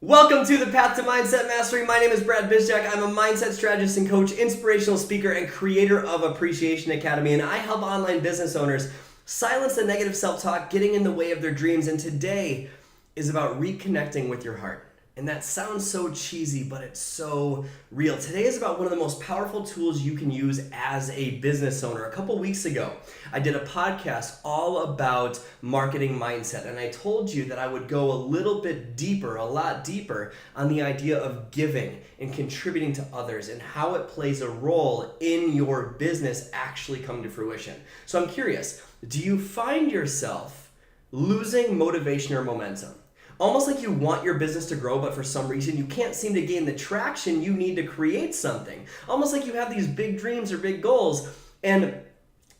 Welcome to the Path to Mindset Mastery. My name is Brad Bizjack. I'm a mindset strategist and coach, inspirational speaker, and creator of Appreciation Academy. And I help online business owners silence the negative self-talk, getting in the way of their dreams. And today is about reconnecting with your heart. And that sounds so cheesy, but it's so real. Today is about one of the most powerful tools you can use as a business owner. A couple weeks ago, I did a podcast all about marketing mindset. And I told you that I would go a little bit deeper, a lot deeper, on the idea of giving and contributing to others and how it plays a role in your business actually come to fruition. So I'm curious, do you find yourself losing motivation or momentum? Almost like you want your business to grow, but for some reason you can't seem to gain the traction you need to create something. Almost like you have these big dreams or big goals, and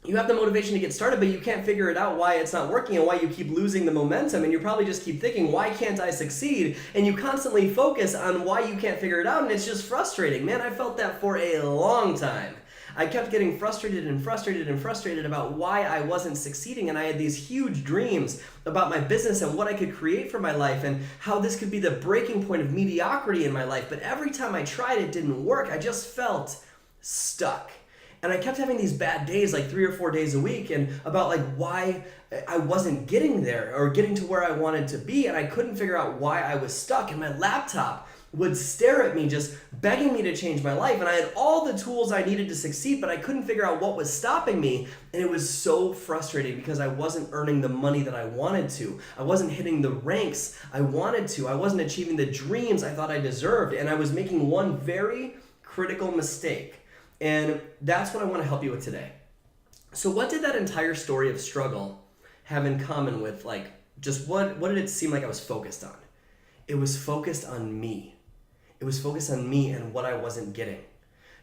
you have the motivation to get started, but you can't figure it out why it's not working and why you keep losing the momentum, and you probably just keep thinking, why can't I succeed? And you constantly focus on why you can't figure it out, and it's just frustrating. Man, I felt that for a long time. I kept getting frustrated about why I wasn't succeeding, and I had these huge dreams about my business and what I could create for my life and how this could be the breaking point of mediocrity in my life. But every time I tried, it didn't work. I just felt stuck. And I kept having these bad days, like 3 or 4 days a week, and about like why I wasn't getting there or getting to where I wanted to be, and I couldn't figure out why I was stuck. And my laptop would stare at me, just begging me to change my life. And I had all the tools I needed to succeed, but I couldn't figure out what was stopping me. And it was so frustrating because I wasn't earning the money that I wanted to. I wasn't hitting the ranks I wanted to. I wasn't achieving the dreams I thought I deserved. And I was making one very critical mistake. And that's what I want to help you with today. So what did that entire story of struggle have in common with, like, just what did it seem like I was focused on? It was focused on me. It was focused on me and what I wasn't getting.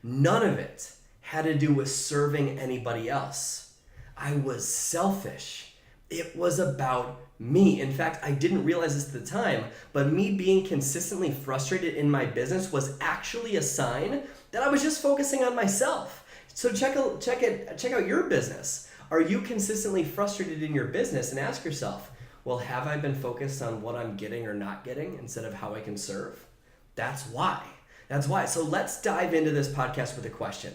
None of it had to do with serving anybody else. I was selfish. It was about me. In fact, I didn't realize this at the time, but me being consistently frustrated in my business was actually a sign that I was just focusing on myself. So check out your business. Are you consistently frustrated in your business? And ask yourself, well, have I been focused on what I'm getting or not getting instead of how I can serve? That's why. So let's dive into this podcast with a question.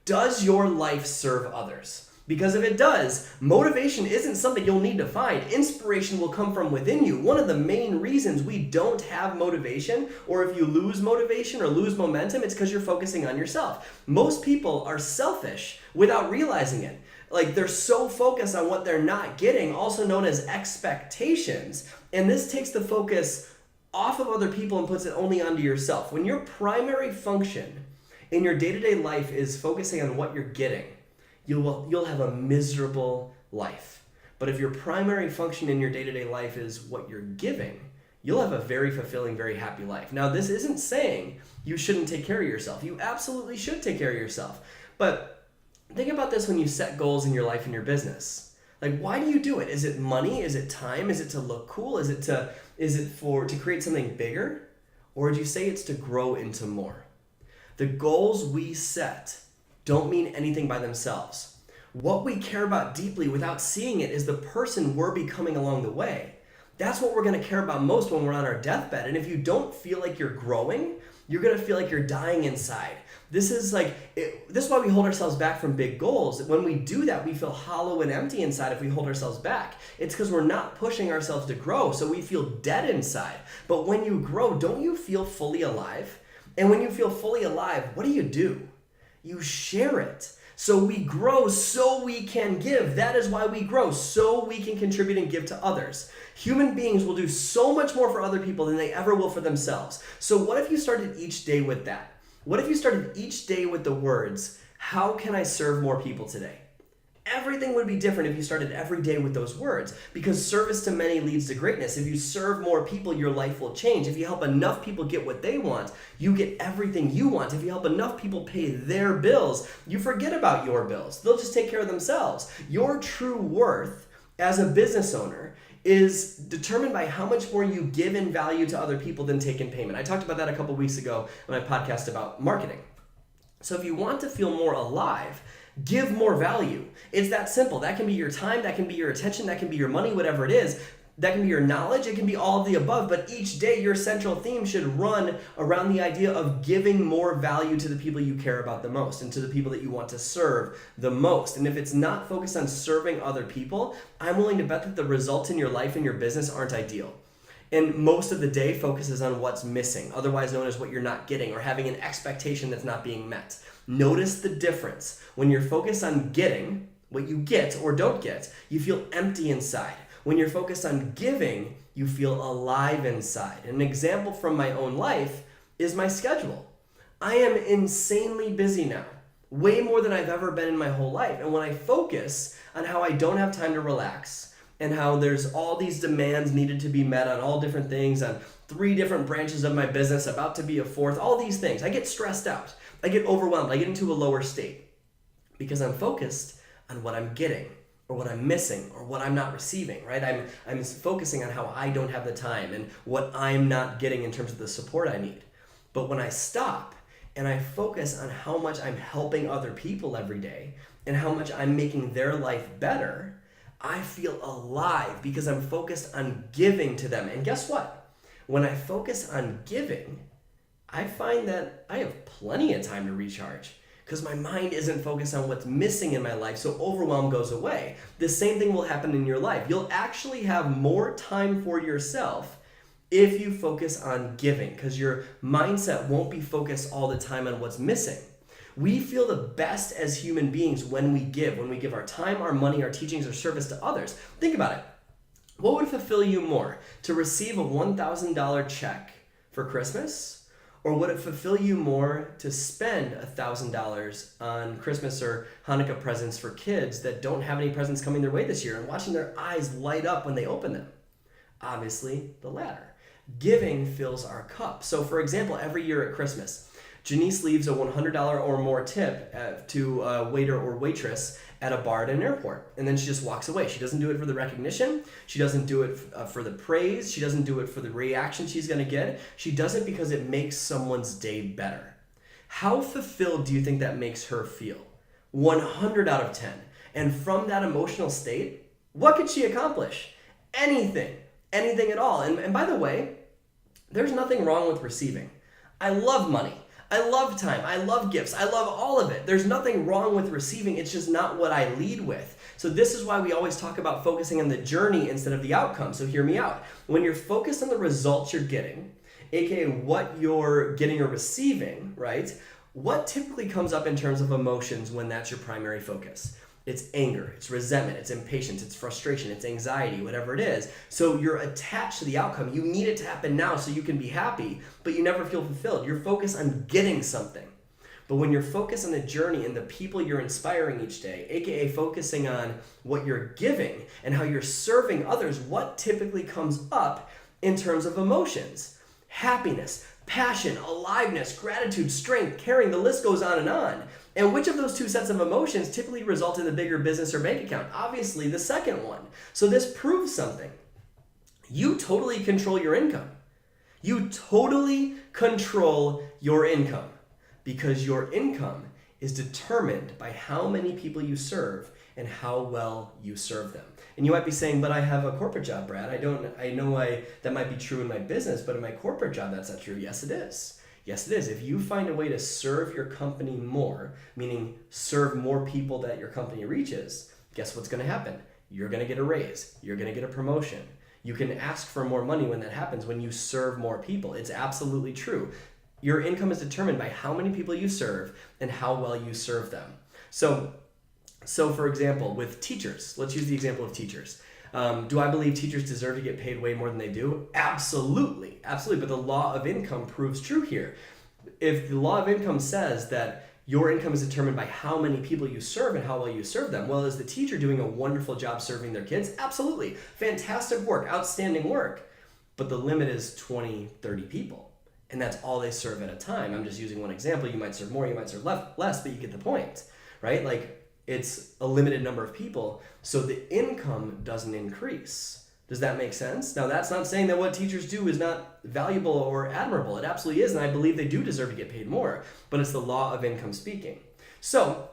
Does your life serve others? Because if it does, motivation isn't something you'll need to find. Inspiration will come from within you. One of the main reasons we don't have motivation, or if you lose motivation or lose momentum, it's because you're focusing on yourself. Most people are selfish without realizing it. Like, they're so focused on what they're not getting, also known as expectations. And this takes the focus off of other people and puts it only onto yourself. When your primary function in your day-to-day life is focusing on what you're getting, you'll have a miserable life. But if your primary function in your day-to-day life is what you're giving, you'll have a very fulfilling, very happy life. Now, this isn't saying you shouldn't take care of yourself. You absolutely should take care of yourself. But think about this when you set goals in your life and your business. Like, why do you do it? Is it money? Is it time? Is it to look cool? Is it to create something bigger? Or do you say it's to grow into more? The goals we set don't mean anything by themselves. What we care about deeply without seeing it is the person we're becoming along the way. That's what we're going to care about most when we're on our deathbed. And if you don't feel like you're growing, you're going to feel like you're dying inside. This is why we hold ourselves back from big goals. When we do that, we feel hollow and empty inside if we hold ourselves back. It's because we're not pushing ourselves to grow, so we feel dead inside. But when you grow, don't you feel fully alive? And when you feel fully alive, what do? You share it. So we grow so we can give. That is why we grow, so we can contribute and give to others. Human beings will do so much more for other people than they ever will for themselves. So what if you started each day with that? What if you started each day with the words, how can I serve more people today? Everything would be different if you started every day with those words, because service to many leads to greatness. If you serve more people, your life will change. If you help enough people get what they want, you get everything you want. If you help enough people pay their bills, you forget about your bills. They'll just take care of themselves. Your true worth as a business owner is determined by how much more you give in value to other people than take in payment. I talked about that a couple weeks ago when I podcast about marketing. So if you want to feel more alive, give more value. It's that simple. That can be your time, that can be your attention, that can be your money, whatever it is. That can be your knowledge, it can be all of the above, but each day your central theme should run around the idea of giving more value to the people you care about the most and to the people that you want to serve the most. And if it's not focused on serving other people, I'm willing to bet that the results in your life and your business aren't ideal. And most of the day focuses on what's missing, otherwise known as what you're not getting or having an expectation that's not being met. Notice the difference. When you're focused on getting what you get or don't get, you feel empty inside. When you're focused on giving, you feel alive inside. An example from my own life is my schedule. I am insanely busy now, way more than I've ever been in my whole life. And when I focus on how I don't have time to relax and how there's all these demands needed to be met on all different things, on 3 different branches of my business, about to be a 4th, all these things, I get stressed out. I get overwhelmed. I get into a lower state because I'm focused on what I'm getting, or what I'm missing, or what I'm not receiving, right? I'm focusing on how I don't have the time and what I'm not getting in terms of the support I need. But when I stop and I focus on how much I'm helping other people every day and how much I'm making their life better, I feel alive because I'm focused on giving to them. And guess what? When I focus on giving, I find that I have plenty of time to recharge, because my mind isn't focused on what's missing in my life, so overwhelm goes away. The same thing will happen in your life. You'll actually have more time for yourself if you focus on giving, because your mindset won't be focused all the time on what's missing. We feel the best as human beings when we give our time, our money, our teachings, our service to others. Think about it. What would fulfill you more? To receive a $1,000 check for Christmas? Or would it fulfill you more to spend $1,000 on Christmas or Hanukkah presents for kids that don't have any presents coming their way this year and watching their eyes light up when they open them? Obviously, the latter. Giving fills our cup. So for example, every year at Christmas, Janice leaves a $100 or more tip to a waiter or waitress at a bar at an airport. And then she just walks away. She doesn't do it for the recognition. She doesn't do it for the praise. She doesn't do it for the reaction she's going to get. She does it because it makes someone's day better. How fulfilled do you think that makes her feel? 100 out of 10. And from that emotional state, what could she accomplish? Anything. Anything at all. And by the way, there's nothing wrong with receiving. I love money. I love time. I love gifts. I love all of it. There's nothing wrong with receiving. It's just not what I lead with. So this is why we always talk about focusing on the journey instead of the outcome. So hear me out. When you're focused on the results you're getting, aka what you're getting or receiving, right? What typically comes up in terms of emotions when that's your primary focus? It's anger, it's resentment, it's impatience, it's frustration, it's anxiety, whatever it is. So you're attached to the outcome. You need it to happen now so you can be happy, but you never feel fulfilled. You're focused on getting something. But when you're focused on the journey and the people you're inspiring each day, aka focusing on what you're giving and how you're serving others, what typically comes up in terms of emotions? Happiness, passion, aliveness, gratitude, strength, caring, the list goes on and on. And which of those 2 sets of emotions typically result in a bigger business or bank account? Obviously, the second one. So this proves something. You totally control your income. You totally control your income because your income is determined by how many people you serve and how well you serve them. And you might be saying, but I have a corporate job, Brad. That might be true in my business, but in my corporate job, that's not true. Yes, it is. Yes, it is. If you find a way to serve your company more, meaning serve more people that your company reaches, guess what's going to happen? You're going to get a raise. You're going to get a promotion. You can ask for more money when that happens, when you serve more people. It's absolutely true. Your income is determined by how many people you serve and how well you serve them. So for example, with teachers, let's use the example of teachers. Do I believe teachers deserve to get paid way more than they do? Absolutely, absolutely. But the law of income proves true here. If the law of income says that your income is determined by how many people you serve and how well you serve them, well, is the teacher doing a wonderful job serving their kids? Absolutely. Fantastic work, outstanding work. But the limit is 20, 30 people. And that's all they serve at a time. I'm just using one example. You might serve more, you might serve less, but you get the point, right? Like, it's a limited number of people, so the income doesn't increase. Does that make sense? Now, that's not saying that what teachers do is not valuable or admirable. It absolutely is, and I believe they do deserve to get paid more, but it's the law of income speaking. So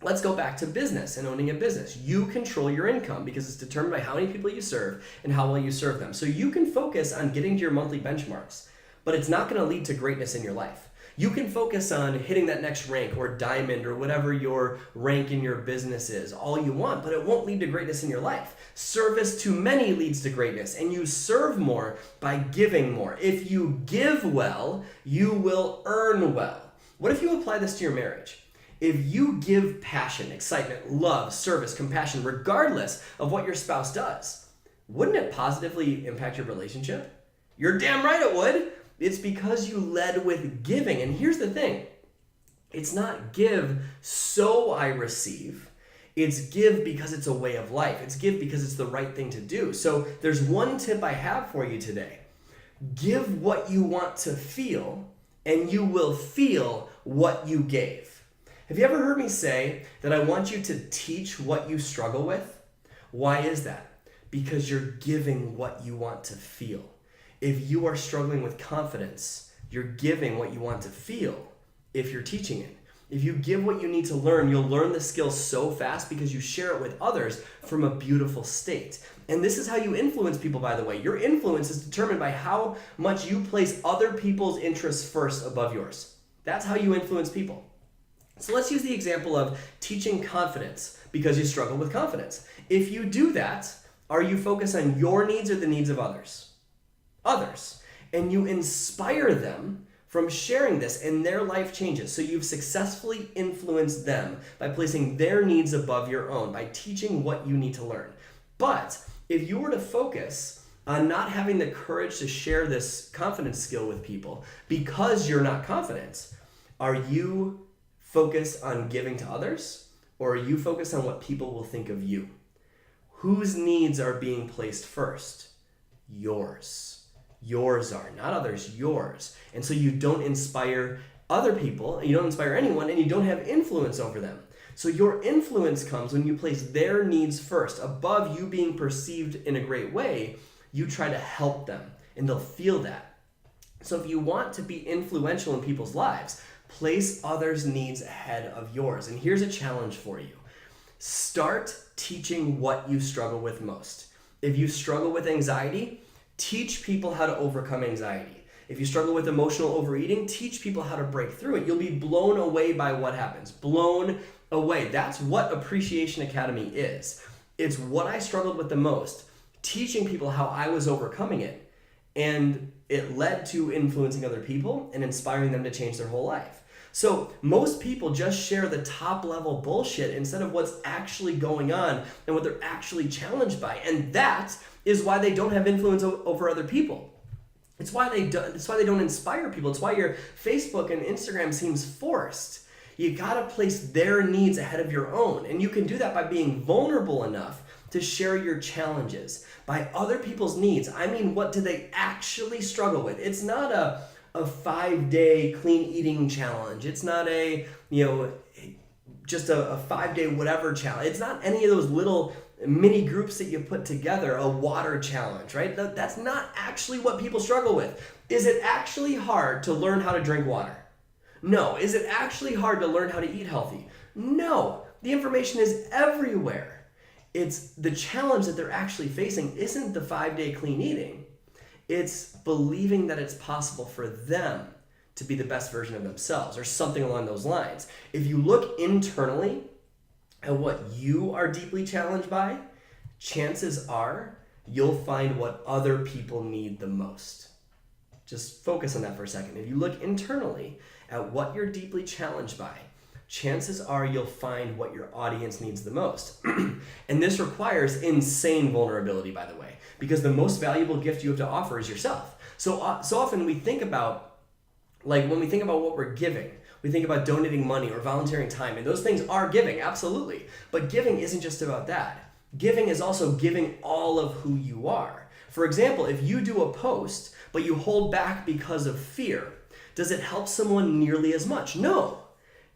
Let's go back to business and owning a business. You control your income because it's determined by how many people you serve and how well you serve them. So you can focus on getting to your monthly benchmarks, but it's not going to lead to greatness in your life. You can focus on hitting that next rank or diamond or whatever your rank in your business is all you want, but it won't lead to greatness in your life. Service to many leads to greatness, and you serve more by giving more. If you give well, you will earn well. What if you apply this to your marriage? If you give passion, excitement, love, service, compassion, regardless of what your spouse does, wouldn't it positively impact your relationship? You're damn right it would. It's because you led with giving. And here's the thing. It's not give so I receive. It's give because it's a way of life. It's give because it's the right thing to do. So there's one tip I have for you today. Give what you want to feel, and you will feel what you gave. Have you ever heard me say that I want you to teach what you struggle with? Why is that? Because you're giving what you want to feel. If you are struggling with confidence, you're giving what you want to feel if you're teaching it. If you give what you need to learn, you'll learn the skill so fast because you share it with others from a beautiful state. And this is how you influence people, by the way. Your influence is determined by how much you place other people's interests first above yours. That's how you influence people. So let's use the example of teaching confidence because you struggle with confidence. If you do that, are you focused on your needs or the needs of others? Others. And you inspire them from sharing this and their life changes. So you've successfully influenced them by placing their needs above your own, by teaching what you need to learn. But if you were to focus on not having the courage to share this confidence skill with people because you're not confident, are you focused on giving to others, or are you focused on what people will think of you? Whose needs are being placed first? Yours. Yours are, not others, yours. And so you don't inspire other people, you don't inspire anyone, and you don't have influence over them. So your influence comes when you place their needs first. Above you being perceived in a great way, you try to help them, and they'll feel that. So if you want to be influential in people's lives, place others' needs ahead of yours. And here's a challenge for you. Start teaching what you struggle with most. If you struggle with anxiety, teach people how to overcome anxiety. If you struggle with emotional overeating, teach people how to break through it. You'll be blown away by what happens. Blown away. That's what Appreciation Academy is. It's what I struggled with the most, teaching people how I was overcoming it. And it led to influencing other people and inspiring them to change their whole life. So most people just share the top level bullshit instead of what's actually going on and what they're actually challenged by. And that is why they don't have influence over other people. It's why they don't inspire people. It's why your Facebook and Instagram seems forced. You gotta place their needs ahead of your own. And you can do that by being vulnerable enough to share your challenges. By other people's needs, I mean, what do they actually struggle with? It's not a 5-day clean eating challenge. It's not just a 5-day whatever challenge. It's not any of those little mini groups that you put together, a water challenge, right? That's not actually what people struggle with. Is it actually hard to learn how to drink water? No. Is it actually hard to learn how to eat healthy? No. The information is everywhere. It's the challenge that they're actually facing isn't the 5-day clean eating. It's believing that it's possible for them to be the best version of themselves or something along those lines. If you look internally at what you are deeply challenged by, chances are you'll find what other people need the most. Just focus on that for a second. If you look internally at what you're deeply challenged by, chances are you'll find what your audience needs the most. And this requires insane vulnerability, by the way, because the most valuable gift you have to offer is yourself. So often we think about, when we think about what we're giving, we think about donating money or volunteering time, and those things are giving, absolutely. But giving isn't just about that. Giving is also giving all of who you are. For example, if you do a post, but you hold back because of fear, does it help someone nearly as much? No.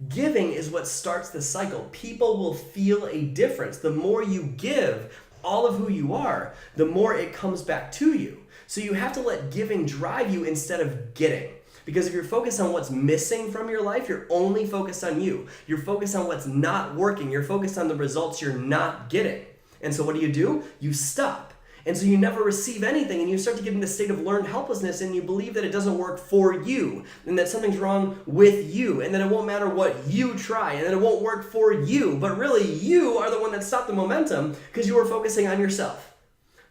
Giving is what starts the cycle. People will feel a difference. The more you give all of who you are, the more it comes back to you. So you have to let giving drive you instead of getting. Because if you're focused on what's missing from your life, you're only focused on you. You're focused on what's not working. You're focused on the results you're not getting. And so what do? You stop. And so you never receive anything, and you start to get in this state of learned helplessness, and you believe that it doesn't work for you, and that something's wrong with you, and that it won't matter what you try, and that it won't work for you. But really, you are the one that stopped the momentum because you were focusing on yourself.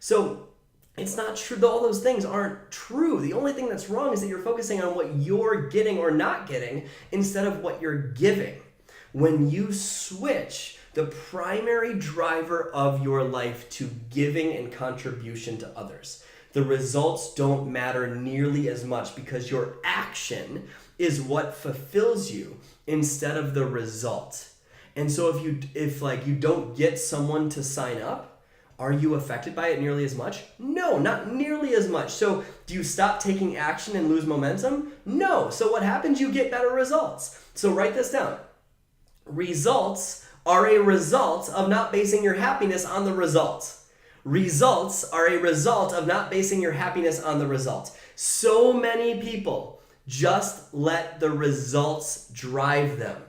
So it's not true. All those things aren't true. The only thing that's wrong is that you're focusing on what you're getting or not getting instead of what you're giving. When you switch the primary driver of your life to giving and contribution to others, the results don't matter nearly as much because your action is what fulfills you instead of the result. And so if you don't get someone to sign up, are you affected by it nearly as much? No, not nearly as much. So do you stop taking action and lose momentum? No. So what happens? You get better results. So write this down. Results are a result of not basing your happiness on the results. Results are a result of not basing your happiness on the results. So many people just let the results drive them.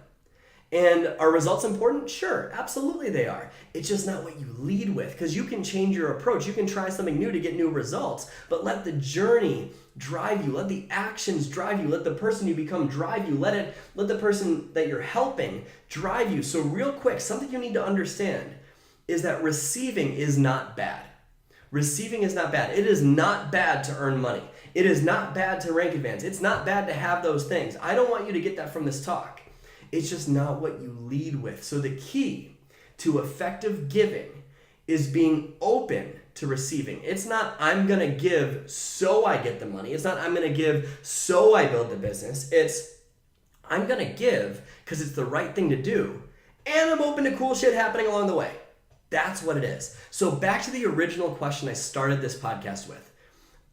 And are results important? Sure, absolutely they are. It's just not what you lead with, because you can change your approach. You can try something new to get new results, but let the journey drive you. Let the actions drive you. Let the person you become drive you. Let the person that you're helping drive you. So real quick, something you need to understand is that receiving is not bad. Receiving is not bad. It is not bad to earn money. It is not bad to rank advance. It's not bad to have those things. I don't want you to get that from this talk. It's just not what you lead with. So the key to effective giving is being open to receiving. It's not I'm going to give so I get the money. It's not I'm going to give so I build the business. It's I'm going to give because it's the right thing to do, and I'm open to cool shit happening along the way. That's what it is. So back to the original question I started this podcast with.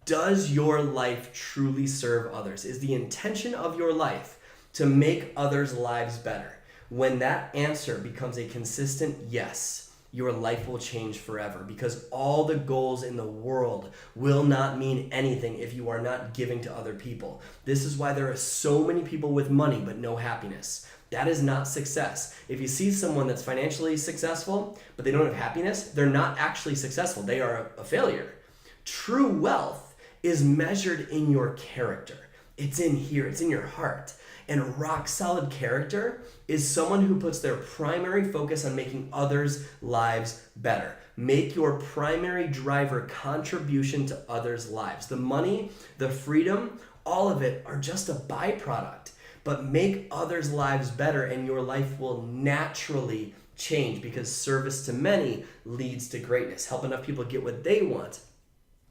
Does your life truly serve others? Is the intention of your life to make others' lives better? When that answer becomes a consistent yes, your life will change forever, because all the goals in the world will not mean anything if you are not giving to other people. This is why there are so many people with money but no happiness. That is not success. If you see someone that's financially successful but they don't have happiness, they're not actually successful. They are a failure. True wealth is measured in your character. It's in here. It's in your heart. And rock solid character is someone who puts their primary focus on making others' lives better. Make your primary driver contribution to others' lives. The money, the freedom, all of it are just a byproduct. But make others' lives better and your life will naturally change, because service to many leads to greatness. Help enough people get what they want,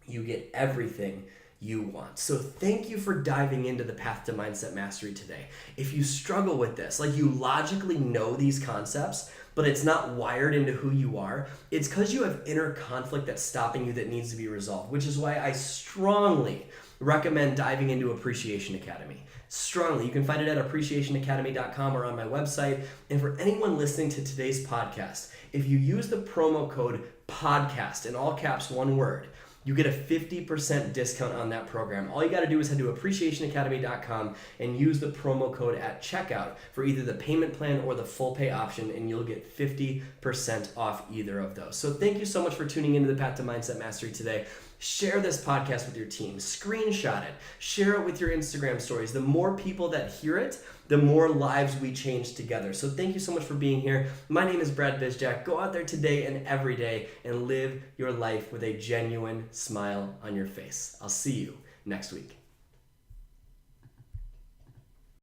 you get everything you want. So thank you for diving into the path to mindset mastery today. If you struggle with this, like you logically know these concepts, but it's not wired into who you are, it's because you have inner conflict that's stopping you that needs to be resolved, which is why I strongly recommend diving into Appreciation Academy. Strongly. You can find it at appreciationacademy.com or on my website. And for anyone listening to today's podcast, if you use the promo code PODCAST, in all caps, one word, you get a 50% discount on that program. All you got to do is head to appreciationacademy.com and use the promo code at checkout for either the payment plan or the full pay option, and you'll get 50% off either of those. So thank you so much for tuning into the Path to Mindset Mastery today. Share this podcast with your team. Screenshot it. Share it with your Instagram stories. The more people that hear it, the more lives we change together. So thank you so much for being here. My name is Brad Bizjack. Go out there today and every day and live your life with a genuine smile on your face. I'll see you next week.